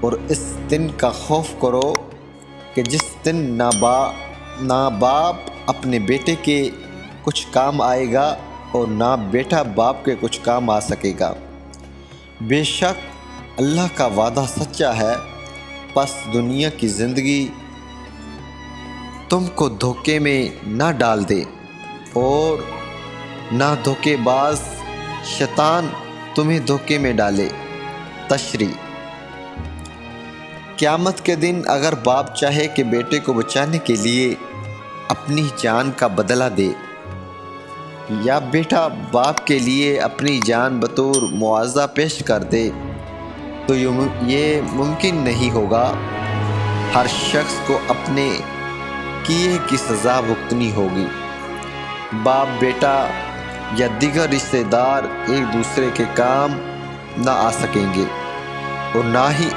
اور اس دن کا خوف کرو کہ جس دن نہ باپ اپنے بیٹے کے کچھ کام آئے گا اور نہ بیٹا باپ کے کچھ کام آ سکے گا۔ بے شک اللہ کا وعدہ سچا ہے، پس دنیا کی زندگی تم کو دھوکے میں نہ ڈال دے اور نہ دھوکے باز شیطان تمہیں دھوکے میں ڈالے۔ تشریح: قیامت کے دن اگر باپ چاہے کہ بیٹے کو بچانے کے لیے اپنی جان کا بدلہ دے، یا بیٹا باپ کے لیے اپنی جان بطور معاوضہ پیش کر دے، تو یہ ممکن نہیں ہوگا۔ ہر شخص کو اپنے کیے کی سزا بھگتنی ہوگی۔ باپ بیٹا یا دیگر رشتہ دار ایک دوسرے کے کام نہ آ سکیں گے اور نہ ہی